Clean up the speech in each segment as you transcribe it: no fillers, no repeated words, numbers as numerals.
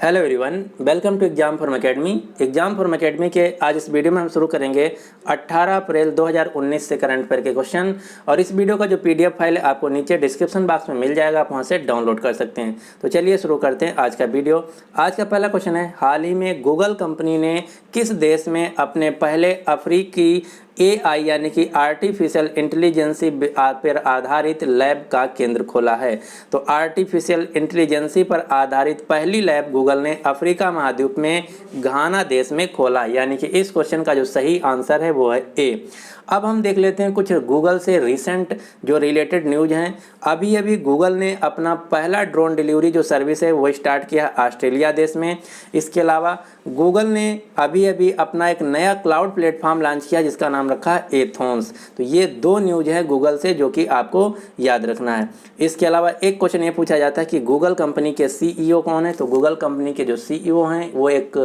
Hello everyone, welcome to exam form academy. Exam form academy के आज इस video में हम शुरू करेंगे 18 अप्रैल 2019 से करंट अफेयर के क्वेश्चन। और इस वीडियो का जो पीडीएफ फाइल है आपको नीचे डिस्क्रिप्शन बॉक्स में मिल जाएगा, आप वहां से डाउनलोड कर सकते हैं। तो चलिए शुरू करते हैं आज का वीडियो। आज का पहला क्वेश्चन है, हाल ही में गूगल कंपनी ने किस देश में अपने पहले अफ्रीकी AI यानी कि आर्टिफिशियल इंटेलिजेंसी पर आधारित लैब का केंद्र खोला है। तो आर्टिफिशियल इंटेलिजेंसी पर आधारित पहली लैब गूगल ने अफ्रीका महाद्वीप में घाना देश में खोला, यानी कि इस क्वेश्चन का जो सही आंसर है वो है ए। अब हम देख लेते हैं कुछ गूगल से रिसेंट जो रिलेटेड न्यूज हैं। अभी अभी गूगल ने अपना पहला ड्रोन डिलीवरी जो सर्विस है वो स्टार्ट किया ऑस्ट्रेलिया देश में। इसके अलावा गूगल ने अभी अभी अपना एक नया क्लाउड प्लेटफॉर्म लॉन्च किया जिसका नाम रखा है एथॉन्स। तो ये दो न्यूज है गूगल से जो कि आपको याद रखना है। इसके अलावा एक क्वेश्चन ये पूछा जाता है कि गूगल कंपनी के CEO कौन है। तो गूगल कंपनी के जो CEO हैं वो एक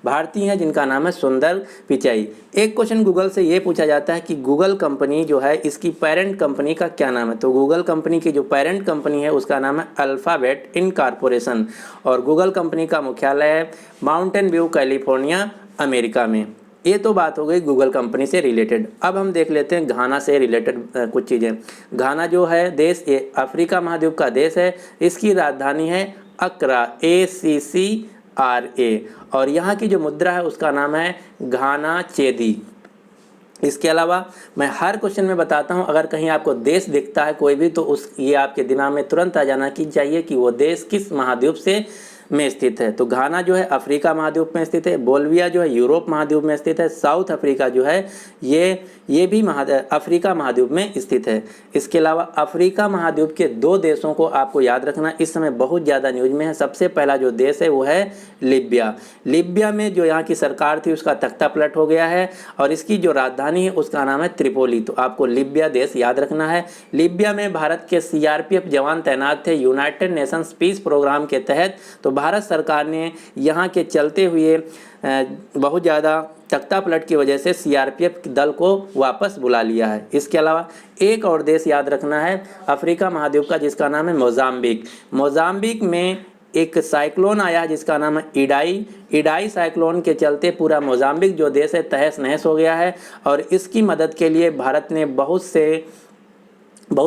भारतीय हैं जिनका नाम है सुंदर पिचाई। एक क्वेश्चन गूगल से ये पूछा जाता है कि गूगल कंपनी जो है इसकी पेरेंट कंपनी का क्या नाम है। तो गूगल कंपनी की जो पेरेंट कंपनी है उसका नाम है अल्फाबेट इनकॉर्पोरेशन और गूगल कंपनी का मुख्यालय है माउंटेन व्यू कैलिफोर्निया अमेरिका में। ये तो बात हो गई गूगल कंपनी से रिलेटेड। अब हम देख लेते हैं घाना से रिलेटेड कुछ चीज़ें। घाना जो है देश ये अफ्रीका महाद्वीप का देश है। इसकी राजधानी है अक्रा ACCRA और यहाँ की जो मुद्रा है उसका नाम है घाना चेदी। इसके अलावा मैं हर क्वेश्चन में बताता हूं, अगर कहीं आपको देश दिखता है कोई भी तो ये आपके दिमाग में तुरंत आ जाना कि चाहिए कि वो देश किस महाद्वीप से में स्थित है। तो घाना जो है अफ्रीका महाद्वीप में स्थित है। बोल्विया जो है यूरोप महाद्वीप में स्थित है। साउथ अफ्रीका जो है ये भी अफ्रीका महाद्वीप में स्थित है। इसके अलावा अफ्रीका महाद्वीप के दो देशों को आपको याद रखना इस समय बहुत ज़्यादा न्यूज में है। सबसे पहला जो देश है वो है लीबिया। लीबिया में जो यहाँ की सरकार थी उसका तख्ता पलट हो गया है और इसकी जो राजधानी है उसका नाम है त्रिपोली। तो आपको लीबिया देश याद रखना है। लीबिया में भारत के CRPF जवान तैनात थे यूनाइटेड नेशंस पीस प्रोग्राम के तहत। तो भारत सरकार ने यहाँ के चलते हुए बहुत ज़्यादा तख्ता पलट की वजह से CRPF दल को वापस बुला लिया है। इसके अलावा एक और देश याद रखना है अफ्रीका महाद्वीप का जिसका नाम है मोजाम्बिक। मोजाम्बिक में एक साइक्लोन आया जिसका नाम है इडाई साइक्लोन के चलते पूरा मोजाम्बिक जो देश है तहस नहस हो गया है और इसकी मदद के लिए भारत ने बहुत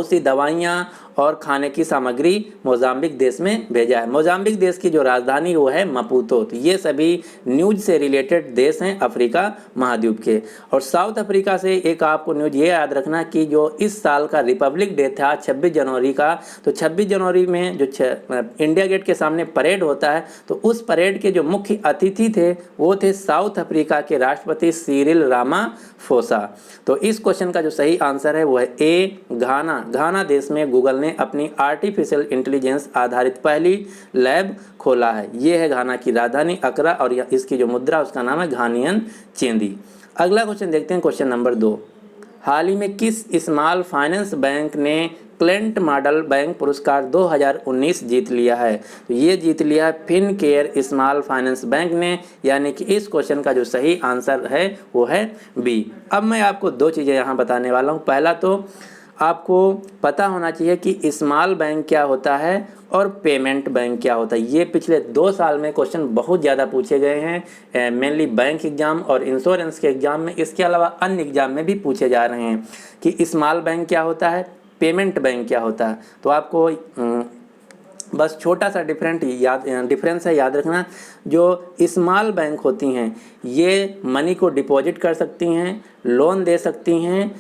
सी दवाइयाँ और खाने की सामग्री मोजाम्बिक देश में भेजा है। मोजाम्बिक देश की जो राजधानी वो है मपूतो। तो ये सभी न्यूज से रिलेटेड देश हैं अफ्रीका महाद्वीप के। और साउथ अफ्रीका से एक आपको न्यूज ये याद रखना कि जो इस साल का रिपब्लिक डे था 26 जनवरी का, तो 26 जनवरी में जो इंडिया गेट के सामने परेड होता है तो उस परेड के जो मुख्य अतिथि थे वो थे साउथ अफ्रीका के राष्ट्रपति सिरिल रामाफोसा। तो इस क्वेश्चन का जो सही आंसर है वो है ए घाना देश में गूगल ने अपनी आर्टिफिशियल इंटेलिजेंस आधारित पहली लैब खोला है। ये है घाना की राजधानी अक्रा और इसकी जो मुद्रा उसका नाम है घानियन चेंदी। अगला क्वेश्चन देखते हैं, क्वेश्चन नंबर 2। हाल ही में किस स्मॉल फाइनेंस बैंक ने क्लेंट मॉडल बैंक पुरस्कार 2019 जीत लिया है। तो ये जीत लिया है फिनकेयर स्मॉल फाइनेंस बैंक ने, यानी कि इस क्वेश्चन का जो सही आंसर है वो है बी। अब मैं आपको दो चीज़ें यहाँ बताने वाला हूँ। पहला तो आपको पता होना चाहिए कि स्मॉल बैंक क्या होता है और पेमेंट बैंक क्या होता है। ये पिछले 2 साल में क्वेश्चन बहुत ज़्यादा पूछे गए हैं, मेनली बैंक एग्जाम और इंश्योरेंस के एग्जाम में। इसके अलावा अन्य एग्जाम में भी पूछे जा रहे हैं कि स्मॉल बैंक क्या होता है, पेमेंट बैंक क्या होता है। तो आपको बस छोटा सा डिफरेंस है याद रखना। जो स्मॉल बैंक होती हैं ये मनी को डिपॉजिट कर सकती हैं, लोन दे सकती हैं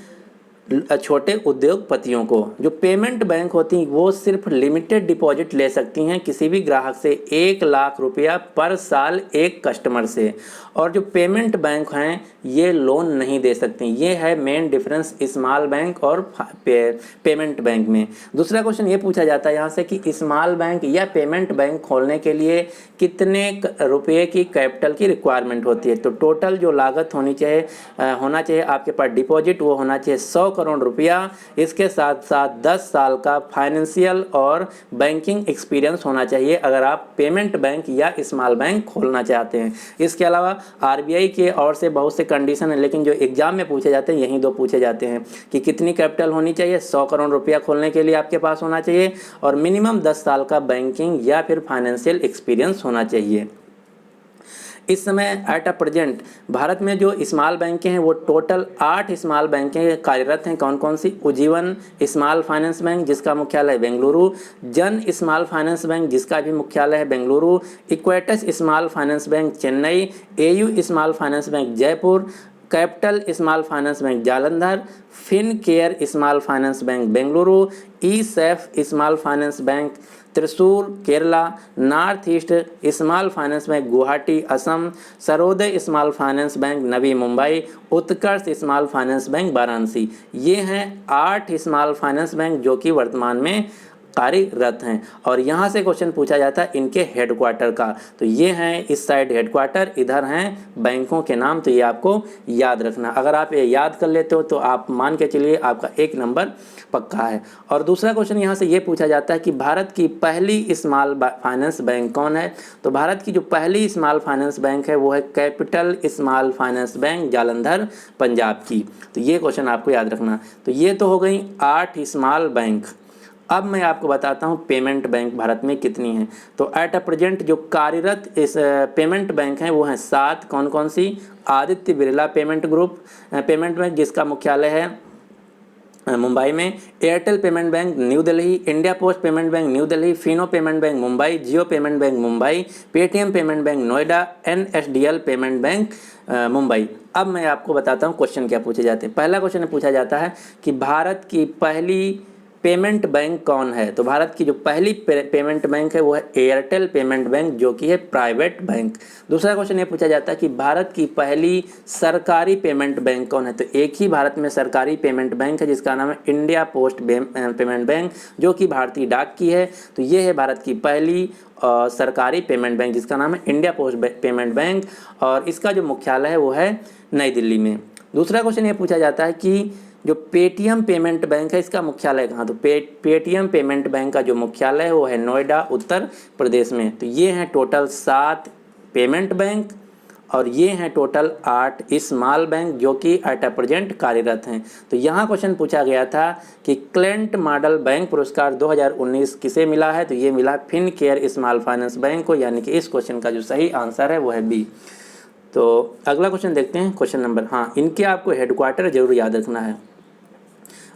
छोटे उद्योगपतियों को। जो पेमेंट बैंक होती हैं वो सिर्फ लिमिटेड डिपॉजिट ले सकती हैं किसी भी ग्राहक से 1 लाख रुपया पर साल एक कस्टमर से। और जो पेमेंट बैंक हैं ये लोन नहीं दे सकती। ये है मेन डिफरेंस स्मॉल बैंक और पेमेंट बैंक में। दूसरा क्वेश्चन ये पूछा जाता है यहाँ से कि स्मॉल बैंक या पेमेंट बैंक खोलने के लिए कितने रुपये की कैपिटल की रिक्वायरमेंट होती है। तो टोटल जो लागत होना चाहिए आपके पास डिपॉजिट वो होना चाहिए 100 करोड़ रुपया। इसके साथ साथ 10 साल का फाइनेंशियल और बैंकिंग एक्सपीरियंस होना चाहिए अगर आप पेमेंट बैंक या स्मॉल बैंक खोलना चाहते हैं। इसके अलावा RBI के और से बहुत से कंडीशन है, लेकिन जो एग्जाम में पूछे जाते हैं यही दो पूछे जाते हैं कि कितनी कैपिटल होनी चाहिए। 100 करोड़ रुपया खोलने के लिए आपके पास होना चाहिए और मिनिमम 10 साल का बैंकिंग या फिर फाइनेंशियल एक्सपीरियंस होना चाहिए। इस समय एट अ प्रेजेंट भारत में जो स्मॉल बैंकें हैं वो टोटल 8 स्मॉल बैंकें कार्यरत हैं। कौन कौन सी? उज्जीवन स्मॉल फाइनेंस बैंक जिसका मुख्यालय है बेंगलुरु, जन स्मॉल फाइनेंस बैंक जिसका भी मुख्यालय है Bengaluru, Equitas small finance bank Chennai, AU small finance bank Jaipur, capital small finance bank Jalandhar, Fincare small finance bank Bengaluru, ESAF small finance bank Thrissur Kerala, north east small finance bank Guwahati Assam, Suryoday small finance bank Navi Mumbai, Utkarsh small finance bank Varanasi. ये हैं 8 small finance bank जो कि वर्तमान में कार्यरत हैं। और यहाँ से क्वेश्चन पूछा जाता है इनके हेडक्वार्टर का। तो ये हैं इस साइड हेडक्वार्टर, इधर हैं बैंकों के नाम। तो ये आपको याद रखना। अगर आप ये याद कर लेते हो तो आप मान के चलिए आपका 1 नंबर पक्का है। और दूसरा क्वेश्चन यहाँ से ये पूछा जाता है कि भारत की पहली स्मॉल फाइनेंस बैंक कौन है? तो भारत की जो पहली स्मॉल फाइनेंस बैंक है वो है capital small finance bank Jalandhar Punjab की। तो ये क्वेश्चन आपको याद रखना। तो ये तो हो गई 8 स्मॉल बैंक। अब मैं आपको बताता हूँ पेमेंट बैंक भारत में कितनी हैं। तो एट अ प्रेजेंट जो कार्यरत इस पेमेंट बैंक हैं वो हैं 7। कौन कौन सी? Aditya Birla payment group payment bank जिसका मुख्यालय है मुंबई में, Airtel payment bank new Delhi, India post payment bank new Delhi, Fino payment bank Mumbai, Jio payment bank Mumbai, Paytm payment bank Noida, NSDL payment bank Mumbai. अब मैं आपको बताता हूँ क्वेश्चन क्या पूछे जाते हैं। पहला क्वेश्चन पूछा जाता है कि भारत की पहली पेमेंट बैंक कौन है? तो भारत की जो पहली पेमेंट बैंक है वो है एयरटेल पेमेंट बैंक जो कि है प्राइवेट बैंक। दूसरा क्वेश्चन ये पूछा जाता है कि भारत की पहली सरकारी पेमेंट बैंक कौन है? तो एक ही भारत में सरकारी पेमेंट बैंक है जिसका नाम है इंडिया पोस्ट पेमेंट बैंक जो कि भारतीय डाक की है। तो ये है भारत की पहली सरकारी पेमेंट बैंक जिसका नाम है इंडिया पोस्ट पेमेंट बैंक और इसका जो मुख्यालय है वो है नई दिल्ली में। दूसरा क्वेश्चन ये पूछा जाता है कि जो पेटीएम पेमेंट बैंक है इसका मुख्यालय कहाँ? तो पेटीएम पेमेंट बैंक का जो मुख्यालय है वो है नोएडा उत्तर प्रदेश में। तो ये हैं टोटल 7 पेमेंट बैंक और ये हैं टोटल 8 स्मॉल बैंक जो कि एट अ प्रेजेंट कार्यरत हैं। तो यहाँ क्वेश्चन पूछा गया था कि क्लेंट मॉडल बैंक पुरस्कार 2019 किसे मिला है? तो ये मिला Fincare small finance bank को, यानी कि इस क्वेश्चन का जो सही आंसर है वो है बी। तो अगला क्वेश्चन देखते हैं, क्वेश्चन नंबर, हाँ इनके आपको हेडक्वार्टर जरूर याद रखना है।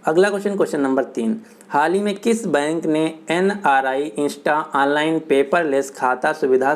अगला क्वेश्चन नंबर 3, हाल ही में किस बैंक ने NRI इंस्टा ऑनलाइन पेपरलेस खाता सुविधा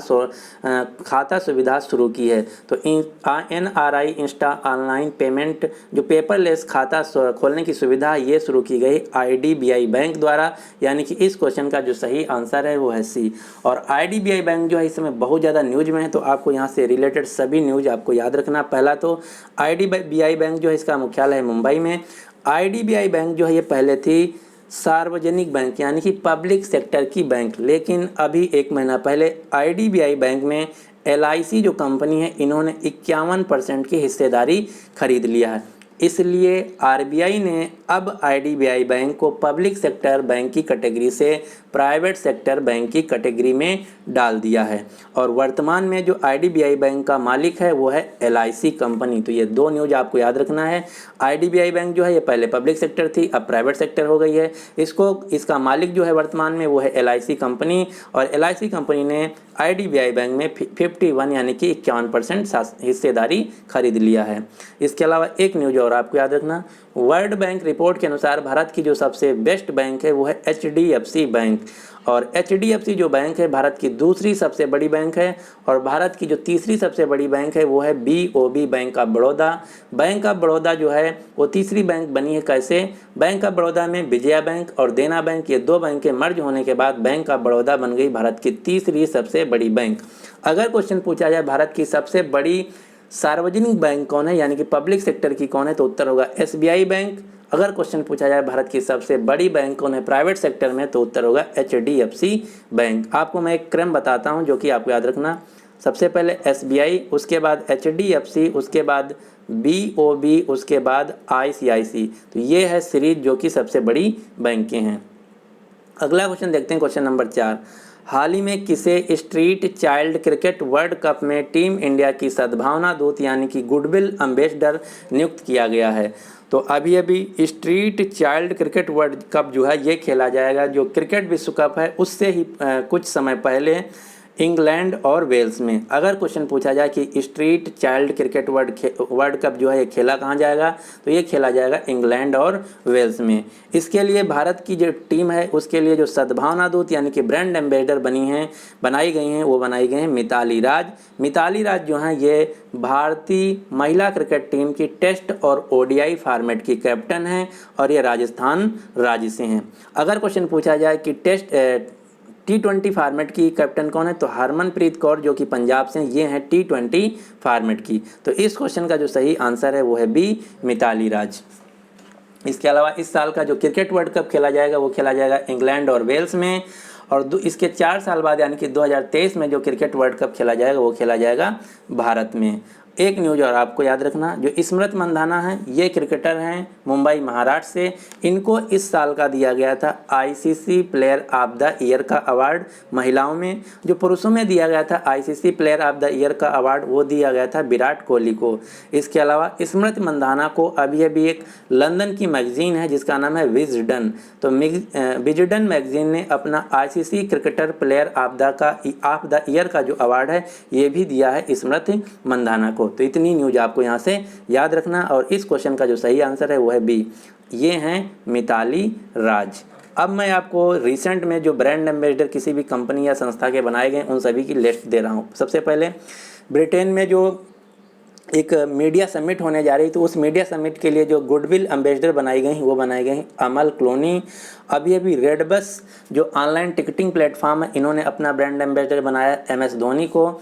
शुरू की है? तो NRI इंस्टा ऑनलाइन पेमेंट जो पेपरलेस खाता खोलने की सुविधा ये शुरू की गई IDBI बैंक द्वारा, यानी कि इस क्वेश्चन का जो सही आंसर है वो है सी। और IDBI बैंक जो है इस समय बहुत ज़्यादा न्यूज में है, तो आपको यहाँ से रिलेटेड सभी न्यूज आपको याद रखना। पहला तो IDBI बैंक जो है इसका मुख्यालय है मुंबई में। IDBI बैंक जो है ये पहले थी सार्वजनिक बैंक यानी कि पब्लिक सेक्टर की बैंक, लेकिन अभी 1 महीना पहले IDBI बैंक में LIC जो कंपनी है इन्होंने 51% की हिस्सेदारी खरीद लिया है। इसलिए RBI ने अब IDBI बैंक को पब्लिक सेक्टर बैंक की कैटेगरी से प्राइवेट सेक्टर बैंक की कैटेगरी में डाल दिया है और वर्तमान में जो IDBI बैंक का मालिक है वो है LIC कंपनी। तो ये 2 न्यूज आपको याद रखना है। IDBI बैंक जो है ये पहले पब्लिक सेक्टर थी, अब प्राइवेट सेक्टर हो गई है। इसका मालिक जो है वर्तमान में वो है LIC कंपनी और LIC कंपनी ने IDBI बैंक में 51 यानी कि 51% हिस्सेदारी खरीद लिया है। इसके अलावा एक न्यूज और आपको याद रखना, वर्ल्ड बैंक रिपोर्ट के अनुसार भारत की जो सबसे बेस्ट बैंक है वो है HDFC बैंक और HDFC जो बैंक है भारत की दूसरी सबसे बड़ी बैंक है और भारत की जो तीसरी सबसे बड़ी बैंक है वो है BOB bank of Baroda. Bank of Baroda जो है वो तीसरी बैंक बनी है कैसे? बैंक ऑफ बड़ौदा में विजया बैंक और देना बैंक ये 2 बैंक के मर्ज होने के बाद बैंक ऑफ बड़ौदा बन गई भारत की तीसरी सबसे बड़ी बैंक। अगर क्वेश्चन पूछा जाए भारत की सबसे बड़ी सार्वजनिक बैंक कौन है यानी कि पब्लिक सेक्टर की कौन है, तो उत्तर होगा SBI बैंक। अगर क्वेश्चन पूछा जाए भारत की सबसे बड़ी बैंक कौन है प्राइवेट सेक्टर में, तो उत्तर होगा HDFC बैंक। आपको मैं एक क्रम बताता हूं जो कि आपको याद रखना, सबसे पहले SBI, उसके बाद HDFC, उसके बाद BOB, उसके बाद ICIC। तो ये है सीरीज जो कि सबसे बड़ी बैंकें हैं। अगला क्वेश्चन देखते हैं, क्वेश्चन नंबर 4, हाल ही में किसे street child cricket world cup में टीम इंडिया की सद्भावना दूत यानी कि गुडविल एम्बेसडर नियुक्त किया गया है? तो अभी street child cricket world cup जो है ये खेला जाएगा, जो क्रिकेट विश्व कप है उससे ही कुछ समय पहले इंग्लैंड और वेल्स में। अगर क्वेश्चन पूछा जाए कि street child cricket world cup जो है ये खेला कहाँ जाएगा, तो ये खेला जाएगा इंग्लैंड और वेल्स में। इसके लिए भारत की जो टीम है उसके लिए जो सद्भावना दूत यानी कि ब्रांड एम्बेसडर बनाई गई हैं, वो बनाई गई हैं मिताली राज। मिताली राज जो हैं ये भारतीय महिला क्रिकेट टीम की टेस्ट और ओडीआई फॉर्मेट की कैप्टन हैं और ये राजस्थान राज्य से हैं। अगर क्वेश्चन पूछा जाए कि T20 फॉर्मेट की कैप्टन कौन है, तो हरमनप्रीत कौर जो कि पंजाब से हैं, ये हैं T20 फॉर्मेट की। तो इस क्वेश्चन का जो सही आंसर है वो है बी, मिताली राज। इसके अलावा इस साल का जो क्रिकेट वर्ल्ड कप खेला जाएगा वो खेला जाएगा इंग्लैंड और वेल्स में, और इसके 4 साल बाद यानी कि 2023 में जो क्रिकेट वर्ल्ड कप खेला जाएगा वो खेला जाएगा भारत में। एक न्यूज और आपको याद रखना, जो स्मृति मंधाना है ये क्रिकेटर हैं मुंबई महाराष्ट्र से। इनको इस साल का दिया गया था ICC player of the year का अवार्ड महिलाओं में। जो पुरुषों में दिया गया था ICC player of the year का अवार्ड वो दिया गया था विराट कोहली को। इसके अलावा स्मृति मंधाना को अभी एक लंदन की मैगजीन है जिसका नाम है विजडन, तो विजडन मैगजीन ने अपना ICC cricketer player of the year का जो अवार्ड है ये भी दिया है स्मृति मंधाना को। तो इतनी न्यूज आपको यहाँ से याद रखना, और इस क्वेश्चन का जो सही आंसर है वो है बी, ये हैं मिताली राज। अब मैं आपको रिसेंट में जो ब्रांड एम्बेसडर किसी भी कंपनी या संस्था के बनाए गए उन सभी की लिस्ट दे रहा हूँ। सबसे पहले ब्रिटेन में जो एक मीडिया समिट होने जा रही, तो उस मीडिया समिट के लिए जो गुडविल एम्बेसडर बनाई गई वो बनाई गई अमल क्लोनी। अभी रेडबस जो ऑनलाइन टिकटिंग प्लेटफॉर्म है इन्होंने अपना ब्रांड एम्बेसडर बनाया MS धोनी को।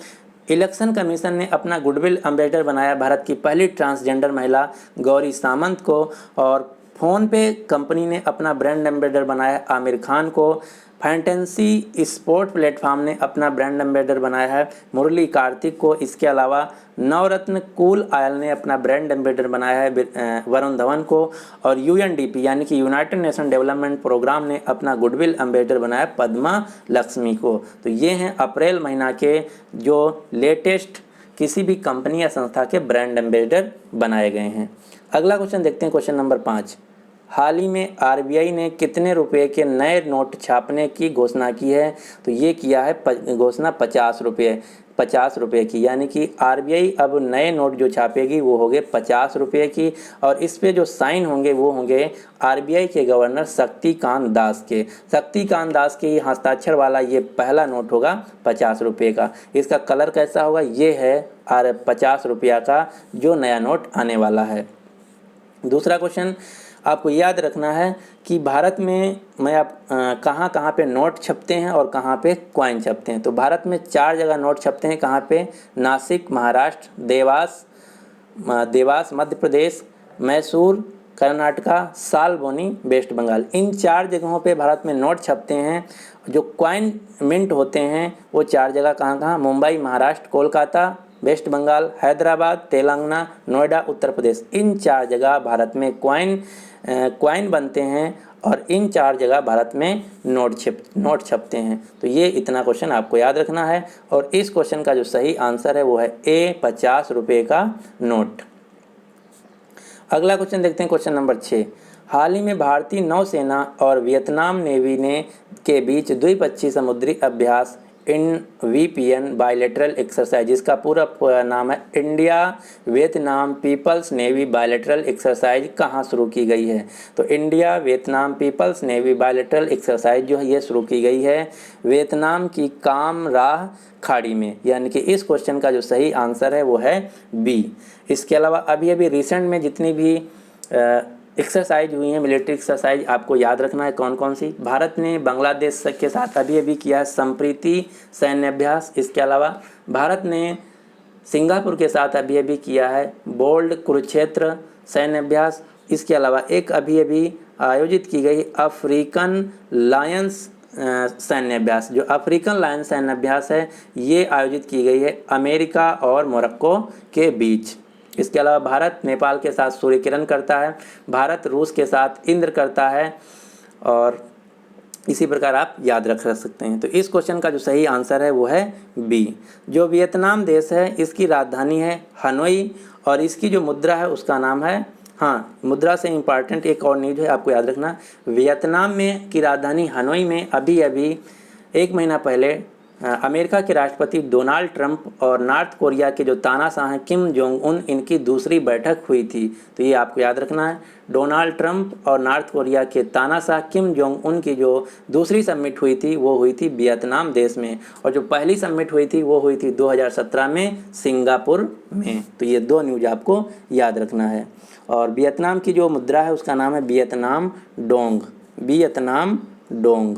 इलेक्शन कमीशन ने अपना गुडविल एम्बेसडर बनाया भारत की पहली ट्रांसजेंडर महिला गौरी सामंत को, और फ़ोन पे कंपनी ने अपना ब्रांड एम्बेसडर बनाया आमिर खान को। फैंटेसी स्पोर्ट प्लेटफॉर्म ने अपना ब्रांड एम्बेसडर बनाया है मुरली कार्तिक को। इसके अलावा नवरत्न कूल ऑयल ने अपना ब्रांड एम्बेसडर बनाया है वरुण धवन को, और UNDP यानी कि यूनाइटेड नेशन डेवलपमेंट प्रोग्राम ने अपना गुडविल एम्बेसडर बनाया पद्मा लक्ष्मी को। तो ये हैं अप्रैल महीना के जो लेटेस्ट किसी भी कंपनी या संस्था के ब्रांड एम्बेसडर बनाए गए हैं। अगला क्वेश्चन देखते हैं, क्वेश्चन नंबर 5। हाल ही में RBI ने कितने रुपए के नए नोट छापने की घोषणा की है, तो ये किया है घोषणा 50 रुपये की, यानी कि RBI अब नए नोट जो छापेगी वो होंगे 50 रुपये की, और इस पे जो साइन होंगे वो होंगे RBI के गवर्नर शक्तिकांत दास के हस्ताक्षर वाला ये पहला नोट होगा 50 रुपये का। इसका कलर कैसा होगा, ये है 50 रुपया का जो नया नोट आने वाला है। दूसरा क्वेश्चन आपको याद रखना है कि भारत में कहाँ पे नोट छपते हैं और कहाँ पे कॉइन छपते हैं। तो भारत में 4 जगह नोट छपते हैं। कहाँ पे, नासिक महाराष्ट्र, देवास मध्य प्रदेश, मैसूर कर्नाटका, सालबोनी वेस्ट बंगाल। इन 4 जगहों पे भारत में नोट छपते हैं। जो कॉइन मिंट होते हैं वो 4 जगह कहाँ, मुंबई महाराष्ट्र, कोलकाता वेस्ट बंगाल, हैदराबाद तेलंगाना, नोएडा उत्तर प्रदेश। इन 4 जगह भारत में कॉइन बनते हैं और इन 4 जगह भारत में नोट छपते हैं। तो ये इतना क्वेश्चन आपको याद रखना है, और इस क्वेश्चन का जो सही आंसर है वो है ए, 50 रुपये का नोट। अगला क्वेश्चन देखते हैं, क्वेश्चन नंबर 6। हाल ही में भारतीय नौसेना और वियतनाम नेवी के बीच द्विपक्षीय समुद्री अभ्यास VPN बायलैटरल एक्सरसाइज, जिसका पूरा नाम है India Vietnam people's navy bilateral exercise, कहाँ शुरू की गई है। तो India Vietnam people's navy bilateral exercise जो है ये शुरू की गई है वियतनाम की काम राह खाड़ी में, यानी कि इस क्वेश्चन का जो सही आंसर है वो है बी। इसके अलावा अभी रिसेंट में जितनी भी एक्सरसाइज हुई है, मिलिट्री एक्सरसाइज, आपको याद रखना है कौन कौन सी। भारत ने बांग्लादेश के साथ अभी किया है संप्रीति सैन्य अभ्यास। इसके अलावा भारत ने सिंगापुर के साथ अभी किया है बोल्ड कुरुक्षेत्र सैन्य अभ्यास। इसके अलावा एक अभी आयोजित की गई अफ्रीकन लायंस सैन्य अभ्यास, जो अफ्रीकन लायंस सैन्य अभ्यास है ये आयोजित की गई है अमेरिका और मोरक्को के बीच। इसके अलावा भारत नेपाल के साथ सूर्य किरण करता है, भारत रूस के साथ इंद्र करता है, और इसी प्रकार आप याद रख सकते हैं। तो इस क्वेश्चन का जो सही आंसर है वो है बी। जो वियतनाम देश है इसकी राजधानी है हनोई, और इसकी जो मुद्रा है उसका नाम है, मुद्रा से इम्पॉर्टेंट एक और न्यूज है आपको याद रखना, वियतनाम में की राजधानी हनोई में अभी 1 महीना पहले अमेरिका के राष्ट्रपति डोनाल्ड ट्रंप और नॉर्थ कोरिया के जो तानाशाह हैं किम जोंग उन, इनकी दूसरी बैठक हुई थी। तो ये आपको याद रखना है, डोनाल्ड ट्रंप और नॉर्थ कोरिया के तानाशाह किम जोंग उन की जो दूसरी समिट हुई थी वो हुई थी वियतनाम देश में, और जो पहली समिट हुई थी वो हुई थी 2017 में सिंगापुर में। तो ये 2 न्यूज आपको याद रखना है। और वियतनाम की जो मुद्रा है उसका नाम है वियतनाम डोंग, वियतनाम डोंग।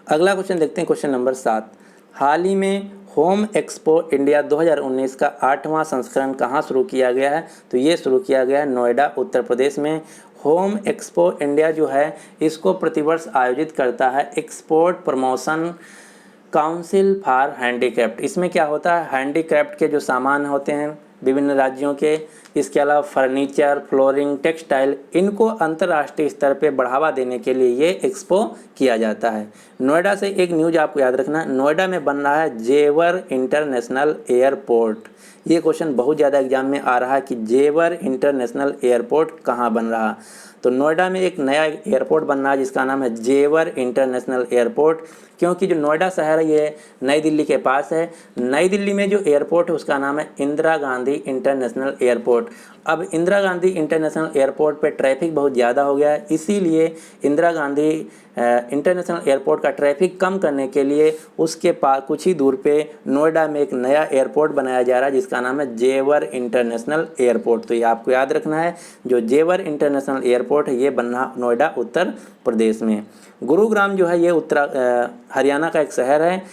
अगला क्वेश्चन देखते हैं, क्वेश्चन नंबर 7। हाल ही में होम एक्सपो इंडिया 2019 का 8वां संस्करण कहाँ शुरू किया गया है? तो ये शुरू किया गया है नोएडा उत्तर प्रदेश में। होम एक्सपो इंडिया जो है इसको प्रतिवर्ष आयोजित करता है export promotion council for handicraft. इसमें क्या होता है, हैंडीक्राफ्ट के जो सामान होते हैं विभिन्न राज्यों के, इसके अलावा फर्नीचर, फ्लोरिंग, टेक्सटाइल, इनको अंतर्राष्ट्रीय स्तर पे बढ़ावा देने के लिए ये एक्सपो किया जाता है। नोएडा से एक न्यूज आपको याद रखना, नोएडा में बन रहा है जेवर इंटरनेशनल एयरपोर्ट। ये क्वेश्चन बहुत ज़्यादा एग्जाम में आ रहा है कि जेवर इंटरनेशनल एयरपोर्ट कहाँ बन रहा। तो नोएडा में एक नया एयरपोर्ट बन रहा है जिसका नाम है जेवर इंटरनेशनल एयरपोर्ट, क्योंकि जो नोएडा शहर है ये नई दिल्ली के पास है। नई दिल्ली में जो एयरपोर्ट है उसका नाम है इंदिरा गांधी इंटरनेशनल एयरपोर्ट। अब इंदिरा गांधी इंटरनेशनल एयरपोर्ट पे ट्रैफिक बहुत ज़्यादा हो गया है, इसीलिए इंदिरा गांधी इंटरनेशनल एयरपोर्ट का ट्रैफिक कम करने के लिए उसके पास कुछ ही दूर पे नोएडा में एक नया एयरपोर्ट बनाया जा रहा है जिसका नाम है जेवर इंटरनेशनल एयरपोर्ट। तो ये आपको याद रखना है, जो जेवर इंटरनेशनल एयरपोर्ट है ये बनना नोएडा उत्तर प्रदेश में। गुरुग्राम जो है ये हरियाणा का एक शहर है,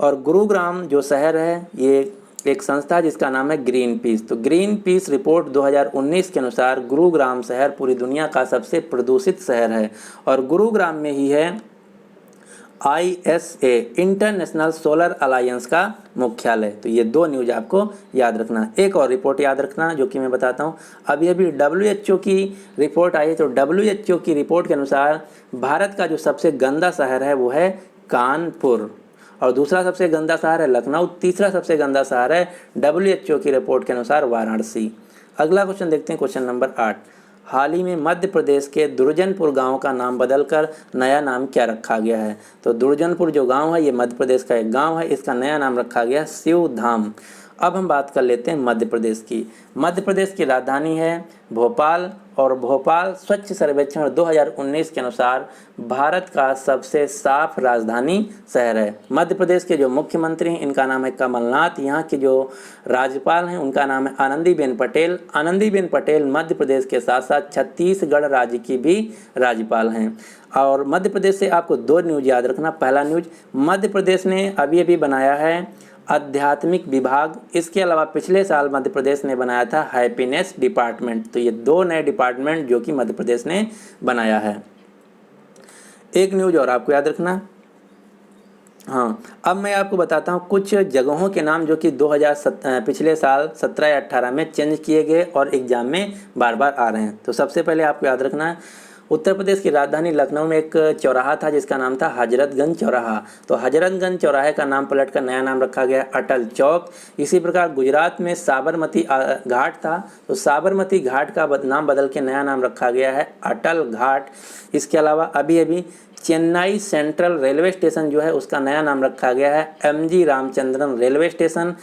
और गुरुग्राम जो शहर है ये एक संस्था है जिसका नाम है ग्रीन पीस। तो ग्रीन पीस रिपोर्ट 2019 के अनुसार गुरुग्राम शहर पूरी दुनिया का सबसे प्रदूषित शहर है, और गुरुग्राम में ही है ISA इंटरनेशनल सोलर अलायंस का मुख्यालय। तो ये 2 न्यूज आपको याद रखना। एक और रिपोर्ट याद रखना जो कि मैं बताता हूँ, अभी WHO की रिपोर्ट आई है। तो WHO की रिपोर्ट के अनुसार भारत का जो सबसे गंदा शहर है वो है कानपुर, और दूसरा सबसे गंदा शहर है लखनऊ, तीसरा सबसे गंदा शहर है WHO की रिपोर्ट के अनुसार वाराणसी। अगला क्वेश्चन देखते हैं, क्वेश्चन नंबर 8। हाल ही में मध्य प्रदेश के दुर्जनपुर गांव का नाम बदलकर नया नाम क्या रखा गया है? तो दुर्जनपुर जो गांव है ये मध्य प्रदेश का एक गांव है, इसका नया नाम रखा गया शिवधाम। अब हम बात कर लेते हैं मध्य प्रदेश की। मध्य प्रदेश की राजधानी है भोपाल, और भोपाल स्वच्छ सर्वेक्षण 2019 के अनुसार भारत का सबसे साफ राजधानी शहर है। मध्य प्रदेश के जो मुख्यमंत्री हैं इनका नाम है कमलनाथ, यहाँ के जो राज्यपाल हैं उनका नाम है आनंदीबेन पटेल। आनंदीबेन पटेल मध्य प्रदेश के साथ साथ छत्तीसगढ़ राज्य की भी राज्यपाल हैं। और मध्य प्रदेश से आपको 2 न्यूज याद रखना। पहला न्यूज, मध्य प्रदेश ने अभी बनाया है आध्यात्मिक विभाग, इसके अलावा पिछले साल मध्य प्रदेश ने बनाया था हैप्पीनेस डिपार्टमेंट। तो ये 2 नए डिपार्टमेंट जो कि मध्य प्रदेश ने बनाया है। एक न्यूज और आपको याद रखना। हाँ, अब मैं आपको बताता हूँ कुछ जगहों के नाम जो कि पिछले साल 17 या 18 में चेंज किए गए और एग्जाम में बार बार आ रहे हैं। तो सबसे पहले आपको याद रखना है, उत्तर प्रदेश की राजधानी लखनऊ में एक चौराहा था जिसका नाम था हजरतगंज चौराहा। तो हजरतगंज चौराहे का नाम पलटकर नया नाम रखा गया अटल चौक। इसी प्रकार गुजरात में साबरमती घाट था, तो साबरमती घाट का नाम बदल के नया नाम रखा गया है अटल घाट। इसके अलावा अभी चेन्नई सेंट्रल रेलवे स्टेशन जो है उसका नया नाम रखा गया है MG रामचंद्रन रेलवे स्टेशन।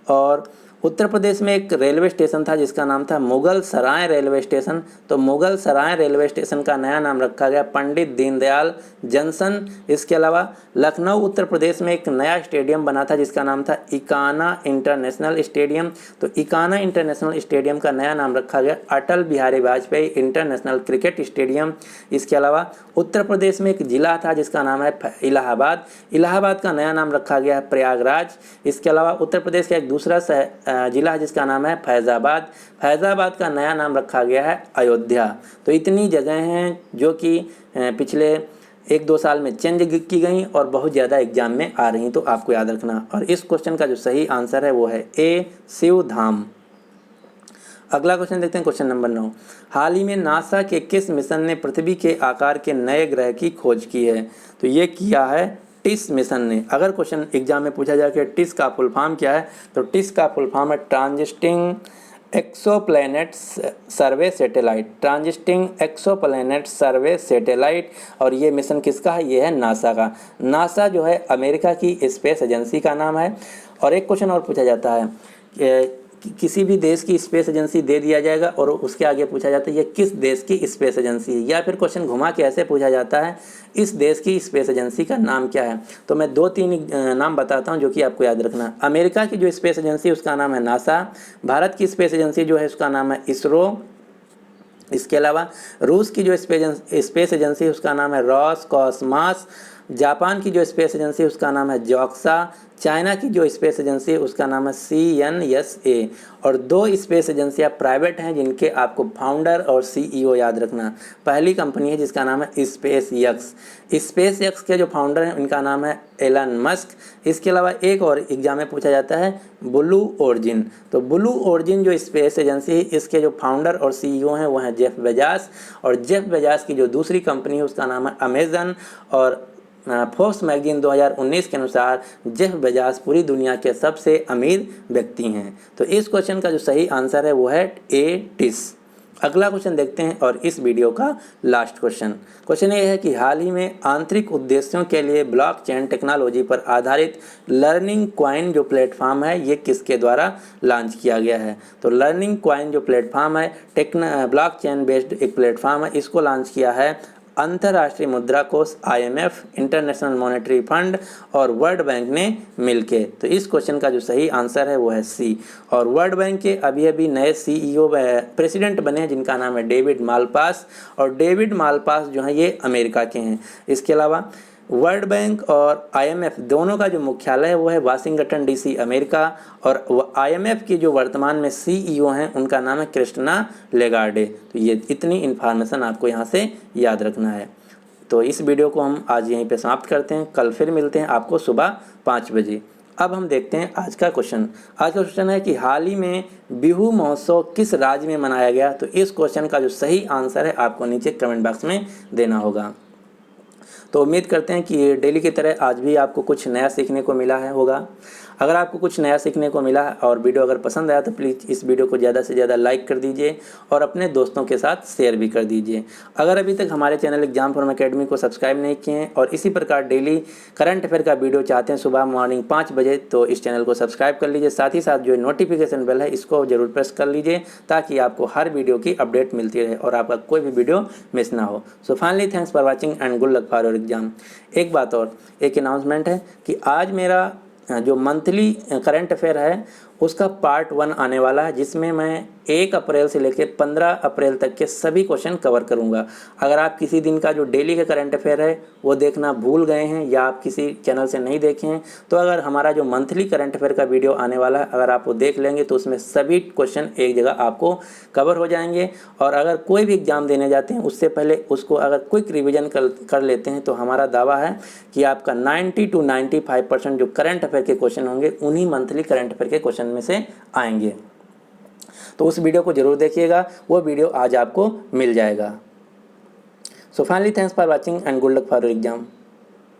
और उत्तर प्रदेश में एक रेलवे स्टेशन था जिसका नाम था मुगल सराय रेलवे स्टेशन। तो मुगल सराय रेलवे स्टेशन का नया नाम रखा गया पंडित दीनदयाल जंक्शन। इसके अलावा लखनऊ उत्तर प्रदेश में एक नया स्टेडियम बना था जिसका नाम था इकाना इंटरनेशनल स्टेडियम। तो इकाना इंटरनेशनल स्टेडियम का नया नाम रखा गया Atal Bihari Vajpayee international cricket stadium. इसके अलावा उत्तर प्रदेश में एक जिला था जिसका नाम है इलाहाबाद। इलाहाबाद का नया नाम रखा गया है प्रयागराज। इसके अलावा उत्तर प्रदेश का एक दूसरा जिला है जिसका नाम है फैज़ाबाद। फैज़ाबाद का नया नाम रखा गया है अयोध्या। तो इतनी जगह हैं जो कि पिछले 1-2 साल में चेंज की गई और बहुत ज़्यादा एग्जाम में आ रही, तो आपको याद रखना। और इस क्वेश्चन का जो सही आंसर है वो है A शिवधाम। अगला क्वेश्चन देखते हैं, क्वेश्चन नंबर 9। हाल ही में नासा के किस मिशन ने पृथ्वी के आकार के नए ग्रह की खोज की है? तो ये किया है टिस मिशन ने। अगर क्वेश्चन एग्जाम में पूछा जाए कि टिस का फुल फॉर्म क्या है, तो टिस का फुल फॉर्म है ट्रांजिटिंग एक्सोप्लैनेट सर्वे सैटेलाइट, ट्रांजिटिंग एक्सोप्लैनेट सर्वे सैटेलाइट। और ये मिशन किसका है? ये है नासा का। नासा जो है अमेरिका की स्पेस एजेंसी का नाम है। और एक क्वेश्चन और पूछा जाता है किसी भी देश की स्पेस एजेंसी दे दिया जाएगा और उसके आगे पूछा जाता है ये किस देश की स्पेस एजेंसी है, या फिर क्वेश्चन घुमा के ऐसे पूछा जाता है इस देश की स्पेस एजेंसी का नाम क्या है। तो मैं 2-3 नाम बताता हूं जो कि आपको याद रखना है। अमेरिका की जो स्पेस एजेंसी है उसका नाम है नासा। भारत की स्पेस एजेंसी जो है उसका नाम है इसरो। इसके अलावा रूस की जो स्पेस एजेंसी है उसका नाम है रॉसकॉस्मॉस। जापान की जो स्पेस एजेंसी है उसका नाम है जॉक्सा। चाइना की जो स्पेस एजेंसी है उसका नाम है CNSA। और 2 स्पेस एजेंसियां प्राइवेट हैं जिनके आपको फाउंडर और CEO याद रखना। पहली कंपनी है जिसका नाम है स्पेस एक्स। स्पेस एक्स के जो फाउंडर हैं उनका नाम है एलन मस्क। इसके अलावा एक और एग्जाम में पूछा जाता है ब्लू ओरिजिन। तो ब्लू ओरिजिन जो स्पेस एजेंसी है इसके जो फाउंडर और CEO हैं वो हैं जेफ बेजास। और जेफ बेजास की जो दूसरी कंपनी है उसका नाम है अमेजन। और फोर्ब्स मैगजीन 2019 के अनुसार जेफ बेजास पूरी दुनिया के सबसे अमीर व्यक्ति हैं। तो इस क्वेश्चन का जो सही आंसर है वो है टिस। अगला क्वेश्चन देखते हैं और इस वीडियो का लास्ट क्वेश्चन ये है कि हाल ही में आंतरिक उद्देश्यों के लिए ब्लॉकचेन टेक्नोलॉजी पर आधारित लर्निंग क्वाइन जो प्लेटफॉर्म है ये किसके द्वारा लॉन्च किया गया है। तो लर्निंग क्वाइन जो प्लेटफॉर्म है ब्लॉकचेन बेस्ड एक प्लेटफॉर्म है, इसको लॉन्च किया है अंतर्राष्ट्रीय मुद्रा कोष IMF, इंटरनेशनल मॉनेटरी फंड और वर्ल्ड बैंक ने मिलके। तो इस क्वेश्चन का जो सही आंसर है वो है C। और वर्ल्ड बैंक के अभी अभी नए CEO प्रेसिडेंट बने हैं जिनका नाम है डेविड मालपास। और डेविड मालपास जो हैं ये अमेरिका के हैं। इसके अलावा वर्ल्ड बैंक और IMF दोनों का जो मुख्यालय है वो है वाशिंगटन DC अमेरिका। और IMF की जो वर्तमान में CEO हैं उनका नाम है क्रिस्टिना लेगार्डे। तो ये इतनी इन्फॉर्मेशन आपको यहाँ से याद रखना है। तो इस वीडियो को हम आज यहीं पे समाप्त करते हैं। कल फिर मिलते हैं आपको सुबह 5 बजे। अब हम देखते हैं आज का क्वेश्चन। आज का क्वेश्चन है कि हाल ही में बिहू महोत्सव किस राज्य में मनाया गया। तो इस क्वेश्चन का जो सही आंसर है आपको नीचे कमेंट बॉक्स में देना होगा। तो उम्मीद करते हैं कि डेली की तरह आज भी आपको कुछ नया सीखने को मिला होगा। अगर आपको कुछ नया सीखने को मिला और वीडियो अगर पसंद आया तो प्लीज़ इस वीडियो को ज़्यादा से ज़्यादा लाइक कर दीजिए और अपने दोस्तों के साथ शेयर भी कर दीजिए। अगर अभी तक हमारे चैनल एग्जाम फॉर्म अकेडमी को सब्सक्राइब नहीं किए हैं और इसी प्रकार डेली करंट अफेयर का वीडियो चाहते हैं सुबह मॉर्निंग 5 बजे तो इस चैनल को सब्सक्राइब कर लीजिए। साथ ही साथ जो नोटिफिकेशन बेल है इसको जरूर प्रेस कर लीजिए ताकि आपको हर वीडियो की अपडेट मिलती रहे और आपका कोई भी वीडियो मिस ना हो। So finally thanks for watching and good luck for your exam. एक बात और, एक अनाउंसमेंट है कि आज मेरा जो मंथली करंट अफेयर है उसका पार्ट 1 आने वाला है जिसमें मैं 1 अप्रैल से लेकर 15 अप्रैल तक के सभी क्वेश्चन कवर करूंगा। अगर आप किसी दिन का जो डेली का करंट अफेयर है वो देखना भूल गए हैं या आप किसी चैनल से नहीं देखे हैं तो अगर हमारा जो मंथली करंट अफेयर का वीडियो आने वाला है अगर आप वो देख लेंगे तो उसमें सभी क्वेश्चन एक जगह आपको कवर हो जाएंगे। और अगर कोई भी एग्जाम देने जाते हैं उससे पहले उसको अगर क्विक रिविजन कर लेते हैं तो हमारा दावा है कि आपका 90 to 95% जो करंट अफेयर के क्वेश्चन होंगे उन्हीं मंथली करंट अफेयर के क्वेश्चन में से आएंगे। तो उस वीडियो को जरूर देखिएगा, वो वीडियो आज आपको मिल जाएगा। So finally thanks for watching and good luck for your exam.